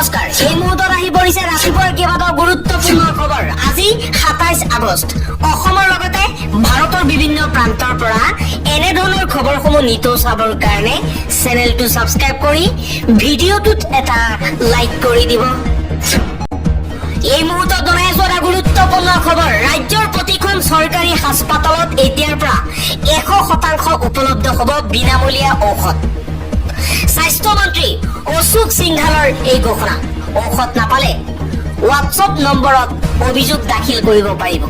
নমস্কাৰ এই মুহূৰ্তত আহি পৰিছে ৰাতিপুৱাৰ কেইবাটাও গুৰুত্বপূৰ্ণ খবৰ আজি 27 আগষ্ট অসমৰ লগতে ভাৰতৰ বিভিন্ন প্ৰান্তৰ পৰা এনে ধৰণৰ খবৰসমূহ নিতৌ চাবৰ কাৰণে চেনেলটো সাবস্ক্ৰাইব কৰি ভিডিঅ'টোত এটা লাইক কৰি দিব এই মুহূৰ্তত জনাই আছো এটা গুৰুত্বপূৰ্ণ খবৰ ৰাজ্যৰ প্ৰতিখন চৰকাৰী হাস্পাতালত এতিয়াৰ পৰা 100% উপলব্ধ হ'ব বিনামূলীয়া ঔষধ স্বাস্থ্য মন্ত্ৰী অশোক সিংঘালৰ এই ঘোষণা ঔষধ নাপালে হোৱাটছআপ নম্বৰত অভিযোগ দাখিল কৰিব পাৰিব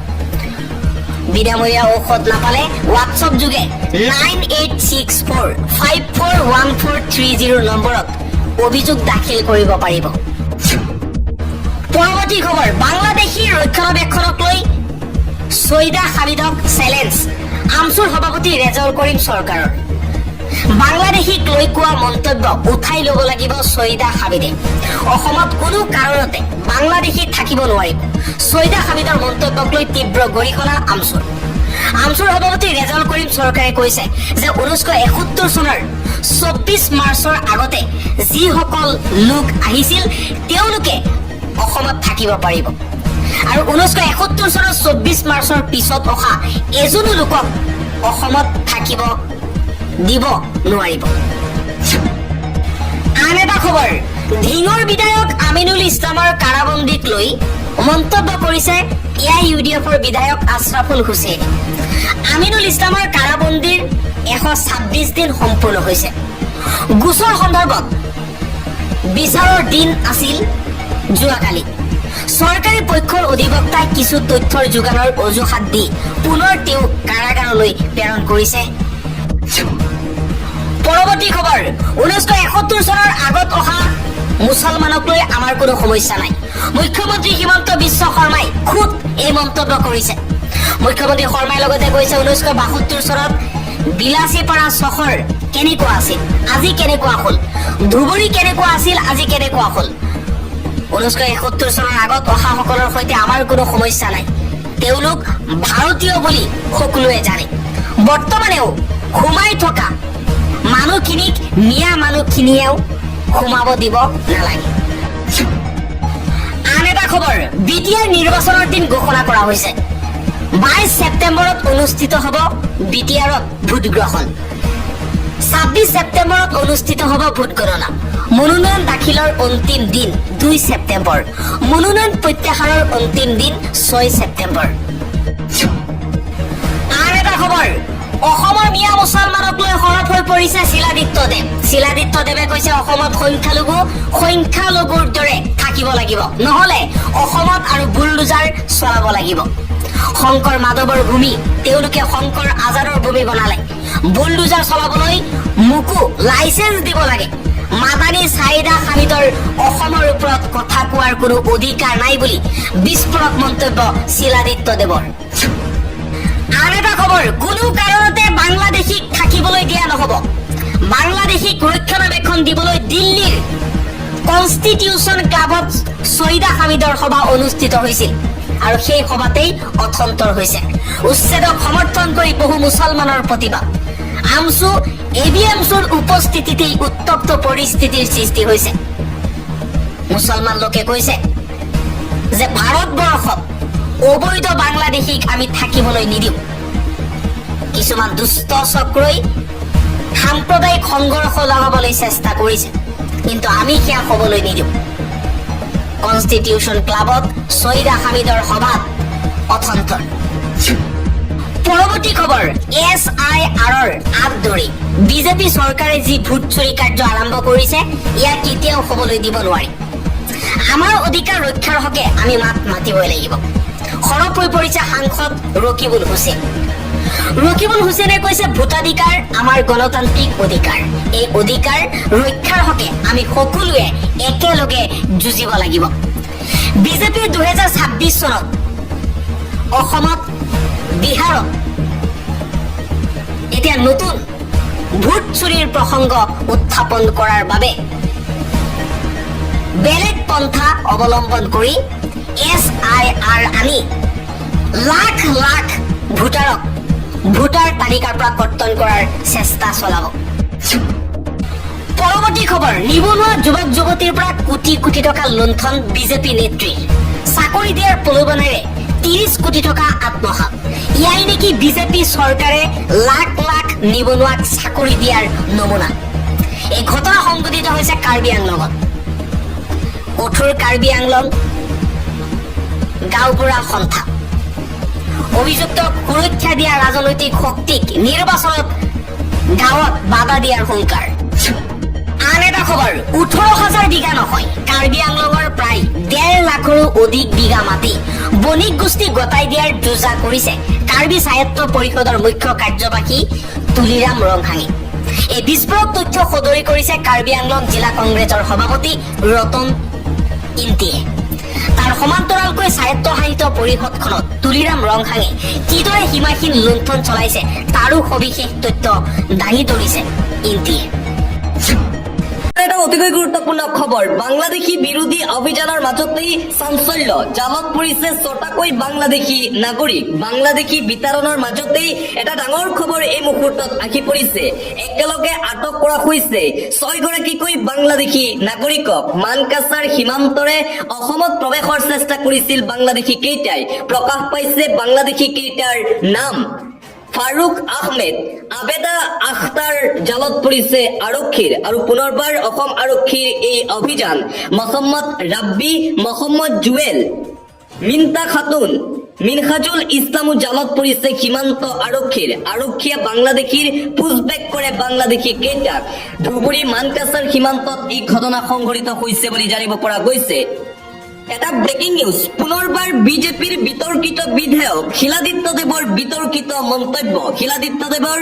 বিনামূলীয়া ঔষধ নাপালে হোৱাটছআপ যোগে 9864541430 নম্বৰত অভিযোগ দাখিল কৰিব পাৰিব পৰৱৰ্তী খবৰ বাংলাদেশী ৰক্ষণাবেক্ষণক লৈ সৈয়দা হামিদক চ্যালেঞ্জ আমছুৰ সভাপতি ৰেজাউল কৰিম চৰকাৰৰ বাংলাদেশীক লৈ কোৱা মন্তব্য উঠাই ল'ব লাগিব সৈয়দা হামিদে অসমত কোনো কাৰণতে বাংলাদেশী থাকিব নোৱাৰিব সৈয়দা হামিদৰ মন্তব্যক লৈ তীব্ৰ গৰিহণা আমছুৰ সভাপতি ৰেজাউল কৰিম চৰকাৰে কৈছে যে 1971 চনৰ 24 মাৰ্চৰ আগতে যিসকল লোক আহিছিল তেওঁলোকে অসমত থাকিব পাৰিব আৰু 1971 চনৰ 24 মাৰ্চৰ পিছত অহা এজনো লোকক অসমত থাকিব দিব নোৱাৰিব আন এটা খবৰ ধিঙৰ বিধায়ক আমিনুল ইছলামৰ কাৰাবন্দীক লৈ মন্তব্য কৰিছে এআইইউডিএফৰ বিধায়ক আশৰাফুল হুছেইন আমিনুল ইছলামৰ কাৰাবন্দীৰ 126 দিন সম্পূৰ্ণ হৈছে গোচৰ সন্দৰ্ভত বিচাৰৰ দিন আছিল যোৱাকালি চৰকাৰী পক্ষৰ অধিবক্তাই কিছু তথ্যৰ যোগানৰ অজুহাত দি পুনৰ তেওঁ কাৰাগাৰলৈ প্ৰেৰণ কৰিছে পৰৱৰ্তী খবৰ 1971 চনৰ আগত অহা মুছলমানক লৈ আমাৰ কোনো সমস্যা নাই মুখ্যমন্ত্ৰী হিমন্ত বিশ্ব শৰ্মাই খুদ এই মন্তব্য কৰিছে মুখ্যমন্ত্ৰী শৰ্মাই লগতে কৈছে 1972 চনত বিলাসীপাৰা চহৰ কেনেকুৱা আছিল আজি কেনেকুৱা হ'ল ধুবুৰী কেনেকুৱা আছিল আজি কেনেকুৱা হ'ল 1971 চনৰ আগত অহাসকলৰ সৈতে আমাৰ কোনো সমস্যা নাই তেওঁলোক ভাৰতীয় বুলি সকলোৱে জানে বৰ্তমানেও ঘুমাই থকা মানুহখিনিক মিয়া মানুহখিনিয়েও ঘুমাব দিব নালাগে আন এটা খবৰ বিটিআৰ নিৰ্বাচনৰ দিন ঘোষণা কৰা হৈছে 22 ছেপ্টেম্বৰত অনুষ্ঠিত হ'ব বিটিআৰত ভোট গ্ৰহণ 26 ছেপ্টেম্বৰত অনুষ্ঠিত হ'ব ভোট গণনা মনোনয়ন দাখিলৰ অন্তিম দিন 2 ছেপ্টেম্বৰ মনোনয়ন প্ৰত্যাহাৰৰ অন্তিম দিন 6 ছেপ্টেম্বৰ আন এটা খবৰ অসমৰ মিয়া মুছলমানক লৈ সৰব হৈ পৰিছে শিলাদিত্য দেৱে কৈছে অসমত সংখ্যালঘুৰ দৰে থাকিব লাগিব নহলে অসমত আৰু বুলডোজাৰ চলাব লাগিব শংকৰ মাধৱৰ ভূমি তেওঁলোকে শংকৰ আজাদৰ ভূমি বনালে বুলডোজাৰ চলাবলৈ মোকো লাইসেন্স দিব লাগে মাদানী সাইদা হামিদৰ অসমৰ ওপৰত কথা কোৱাৰ কোনো অধিকাৰ নাই বুলি বিস্ফোৰক মন্তব্য শিলাদিত্য দেৱৰ আন এটা খবৰ কোনো কাৰণতে বাংলাদেশীক থাকিবলৈ দিয়া নহব বাংলাদেশীক ৰক্ষণাবেক্ষণ দিবলৈ দিল্লীৰ কনষ্টিটিউচন ক্লাবত সৈয়দা হামিদৰ সভা অনুষ্ঠিত হৈছিল আৰু সেই সভাতেই অথন্তৰ হৈছে উচ্ছেদক সমৰ্থন কৰি বহু মুছলমানৰ প্ৰতিবাদ এবিএমছুৰ উপস্থিতিতেই উত্তপ্ত পৰিস্থিতিৰ সৃষ্টি হৈছে মুছলমান লোকে কৈছে যে ভাৰতবৰ্ষত অবৈধ বাংলাদেশীক আমি থাকিবলৈ নিদিওঁ কিছুমান দুষ্ট চক্ৰই সাম্প্ৰদায়িক সংঘৰ্ষ লগাবলৈ চেষ্টা কৰিছে কিন্তু আমি সেয়া হ'বলৈ নিদিওঁ কনষ্টিটিউচন ক্লাবত সৈয়দা হামিদৰ সভাত অথন্তৰ পৰৱৰ্তী খবৰ SIRৰ আগ ধৰি বিজেপি চৰকাৰে যি ভোট চুৰি কাৰ্য আৰম্ভ কৰিছে ইয়াক কেতিয়াও হ'বলৈ দিব নোৱাৰি আমাৰ অধিকাৰ ৰক্ষাৰ হকে আমি মাত মাতিবই লাগিব সৰব হৈ পৰিছে সাংসদ ৰকিবুল হুছেইনে কৈছে ভোটাধিকাৰ আমাৰ গণতান্ত্ৰিক অধিকাৰ এই অধিকাৰ ৰক্ষাৰ হকে আমি সকলোৱে একেলগে যুঁজিব লাগিব বিজেপি 2026 চনত অসমত বিহাৰত এতিয়া নতুন ভোট চুৰিৰ প্ৰসংগ উত্থাপন কৰাৰ বাবে বেলেগ পন্থা অৱলম্বন কৰি SIR আনি লাখ লাখ ভোটাৰক ভোটাৰ তালিকাৰ পৰা কৰ্তন কৰাৰ চেষ্টা চলাব পৰৱৰ্তী খবৰ, নিবনুৱা যুৱক যুৱতীৰ পৰা কোটি কোটি টকা লুণ্ঠন বিজেপি নেত্ৰীৰ। চাকৰি দিয়াৰ প্ৰলোভনেৰে 30 কোটি টকা আত্মসাৎ। ইয়াই নেকি বিজেপি চৰকাৰে লাখ লাখ নিবনুৱাক চাকৰি দিয়াৰ নমুনা। এই ঘটনা সংঘটিত হৈছে কাৰ্বি আংলঙত। কঠোৰ কাৰ্বি আংলং গাঁওবুঢ়া সন্থা। অভিযুক্তক সুৰক্ষা দিয়া ৰাজনৈতিক শক্তিক নিৰ্বাচনত গাঁৱত বাধা দিয়াৰ হুংকাৰ। আন এটা খবৰ, 18,000 বিঘা নহয়, কাৰ্বি আংলঙৰ প্ৰায় 1.5 লাখৰো অধিক বিঘা মাটি বণিক গোষ্ঠী গতাই দিয়াৰ যোজা কৰিছে কাৰ্বি স্বায়ত্ত পৰিষদৰ মুখ্য কাৰ্যবাহী তুলিৰাম ৰংহাঙে। এই বিস্ফোৰক তথ্য সদৰি কৰিছে কাৰ্বি আংলং জিলা কংগ্ৰেছৰ সভাপতি ৰতন ইন্তিয়ে। তাৰ সমান্তৰালকৈ স্বায়ত্তশাসিত পৰিষদখনত তুলিৰাম ৰংহাঙে কিদৰে সীমাহীন লুণ্ঠন চলাইছে তাৰো সবিশেষ তথ্য দাঙি ধৰিছে ইন্তিয়ে। এটা অতিকৈ গুৰুত্বপূৰ্ণ খবৰ, বাংলাদেশী বিৰোধী অভিযানৰ মাজতেই চাঞ্চল্য, জালত পৰিছে 6টাকৈ বাংলাদেশী নাগৰিক। বাংলাদেশী বিতৰণৰ মাজতেই এটা ডাঙৰ খবৰ এই মুহূৰ্তত আহি পৰিছে। একেলগে আটক কৰা হৈছে 6গৰাকীকৈ বাংলাদেশী নাগৰিকক। মানকাছাৰ সীমান্তৰে অসমত প্ৰৱেশৰ চেষ্টা কৰিছিল বাংলাদেশী কেইটাই। প্ৰকাশ পাইছে বাংলাদেশী কেইটাৰ নাম। ফাৰুক আহমেদ, আবেদা আখতাৰ জালত পৰিছে আৰক্ষীৰ। আৰু পুনৰবাৰ অসম আৰক্ষীৰ এই অভিযান। মহম্মদ ৰাব্বি, মহম্মদ জুৱেল, মিন্তা খাতুন, মিনহাজুল ইছলামো জালত পৰিছে সীমান্ত আৰক্ষীৰ। আৰক্ষীয়ে বাংলাদেশীৰ পুছবেক কৰে বাংলাদেশী কেইটাক। ধুবুৰী মানকাছাৰ সীমান্তত এই ঘটনা সংঘটিত হৈছে বুলি জানিব পৰা গৈছে। এটা ব্ৰেকিং নিউজ, পুনৰবাৰ বিজেপিৰ বিতৰ্কিত বিধায়ক শিলাদিত্য দেৱৰ বিতৰ্কিত মন্তব্য। শিলাদিত্য দেৱৰ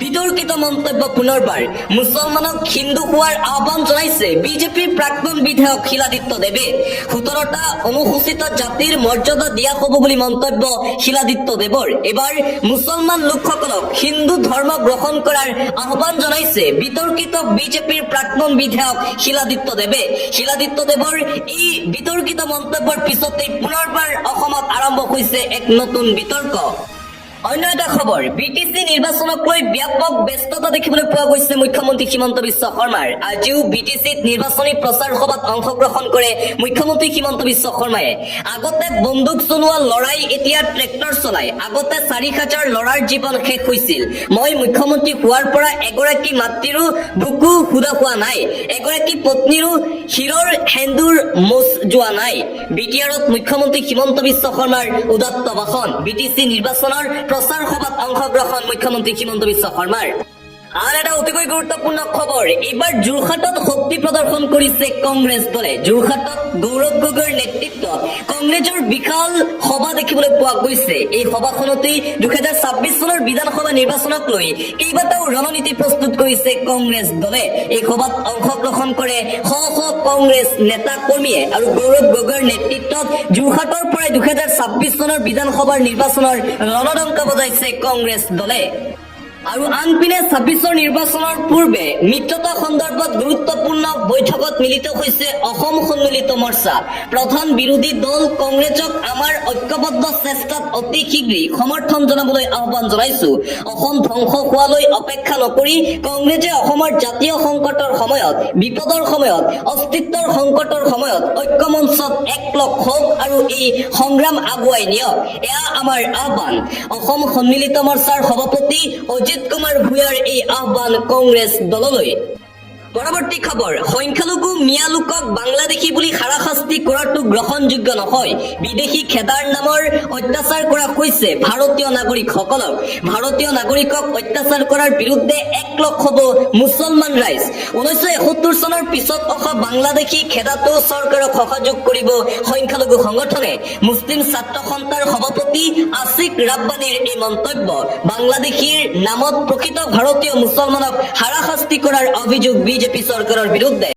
বিতৰ্কিত মন্তব্য পুনৰবাৰ। মুছলমানক হিন্দু হোৱাৰ আহ্বান জনাইছে বিজেপিৰ প্ৰাক্তন বিধায়ক শিলাদিত্য দেৱে। 17টা অনুসূচিত জাতিৰ মৰ্যাদা দিয়া হ'ব বুলি মন্তব্য শিলাদিত্য দেৱৰ। এবাৰ মুছলমান লোকসকলক হিন্দু ধৰ্ম গ্ৰহণ কৰাৰ আহ্বান জনাইছে বিতৰ্কিত বিজেপিৰ প্ৰাক্তন বিধায়ক শিলাদিত্য দেৱে। শিলাদিত্য দেৱৰ এই বিতৰ্কিত মন্তব্যৰ পিছতে পুনৰবাৰ অসমত আৰম্ভ হৈছে এক নতুন বিতৰ্ক। অন্য এটা খবৰ, বিটিচি নিৰ্বাচনক লৈ ব্যাপক ব্যস্ততা দেখিবলৈ পোৱা গৈছে মুখ্যমন্ত্ৰী হিমন্ত বিশ্ব শৰ্মাৰ। আজিও বিটিচিত নিৰ্বাচনী প্ৰচাৰ সভাত অংশগ্ৰহণ কৰে মুখ্যমন্ত্ৰী হিমন্ত বিশ্ব শৰ্মাই। আগতে বন্দুক চলোৱা লৰাই এতিয়া ট্ৰেক্টৰ চলায়। আগতে 4,000 ল'ৰাৰ জীৱন শেষ হৈছিল। মই মুখ্যমন্ত্ৰী হোৱাৰ পৰা এগৰাকী মাতৃৰো বুকু সুদা হোৱা নাই, এগৰাকী পত্নীৰো শিৰৰ সেন্দুৰ মোচ যোৱা নাই। বিটিআৰত মুখ্যমন্ত্ৰী হিমন্ত বিশ্ব শৰ্মাৰ উদাত্ত ভাষণ। বিটিচি নিৰ্বাচনৰ প্ৰচাৰ সভাত অংশগ্ৰহণ মুখ্যমন্ত্ৰী হিমন্ত বিশ্ব শৰ্মাৰ। আন এটা অতিকৈ গুৰুত্বপূৰ্ণ খবৰ, এইবাৰ যোৰহাটত শক্তি প্ৰদৰ্শন কৰিছে কংগ্ৰেছ দলে। যোৰহাটত গৌৰৱ গগৈৰ নেতৃত্বত কংগ্ৰেছৰ বিশাল সভা দেখিবলৈ পোৱা গৈছে। এই সভাখনতেই 2026 চনৰ বিধানসভা নিৰ্বাচনক লৈ কেইবাটাও ৰণনীতি প্ৰস্তুত কৰিছে কংগ্ৰেছ দলে। এই সভাত অংশগ্ৰহণ কৰে শ শ কংগ্ৰেছ নেতা কৰ্মীয়ে। আৰু গৌৰৱ গগৈৰ নেতৃত্বত যোৰহাটৰ পৰাই 2026 চনৰ বিধানসভাৰ নিৰ্বাচনৰ ৰণডংকা বজাইছে কংগ্ৰেছ দলে। আৰু আনপিনে 26ৰ নিৰ্বাচনৰ পূৰ্বে মিত্ৰতা সন্দৰ্ভত গুৰুত্বপূৰ্ণ বৈঠকত মিলিত হৈছে অসম সন্মিলিত মৰ্চা। প্ৰধান বিৰোধী দল কংগ্ৰেছক আমাৰ ঐক্যবদ্ধ চেষ্টাত অতি শীঘ্ৰেই সমৰ্থন জনাবলৈ আহ্বান জনাইছো। অসম ধ্বংস হোৱালৈ অপেক্ষা নকৰি কংগ্ৰেছে অসমৰ জাতীয় সংকটৰ সময়ত, বিপদৰ সময়ত, অস্তিত্বৰ সংকটৰ সময়ত ঐক্যমঞ্চত একলগ হওক আৰু এই সংগ্ৰাম আগুৱাই নিয়ক, এয়া আমাৰ আহ্বান। অসম সন্মিলিত মৰ্চাৰ সভাপতি অজিত কুমাৰ ভূঞাৰ এই আহ্বান কংগ্ৰেছ দললৈ। পৰৱৰ্তী খবৰ, সংখ্যালঘু মিয়া লোকক বাংলাদেশী বুলি হাৰাশাস্তি কৰাটো গ্ৰহণযোগ্য নহয়। বিদেশী খেদাৰ নামৰ অত্যাচাৰ কৰা হৈছে ভাৰতীয় নাগৰিকসকলক। ভাৰতীয় নাগৰিকক অত্যাচাৰ কৰাৰ বিৰুদ্ধে একলগ হ'ব মুছলমান ৰাইজ। 1971 চনৰ পিছত অহা বাংলাদেশী খেদাটো চৰকাৰক সহযোগ কৰিব সংখ্যালঘু সংগঠনে। মুছলিম ছাত্ৰ সন্থাৰ সভাপতি আছিক ৰাব্বানীৰ এই মন্তব্য। বাংলাদেশীৰ নামত প্ৰকৃত ভাৰতীয় মুছলমানক হাৰাশাস্তি কৰাৰ অভিযোগ বিজেপি চৰকাৰৰ বিৰুদ্ধে।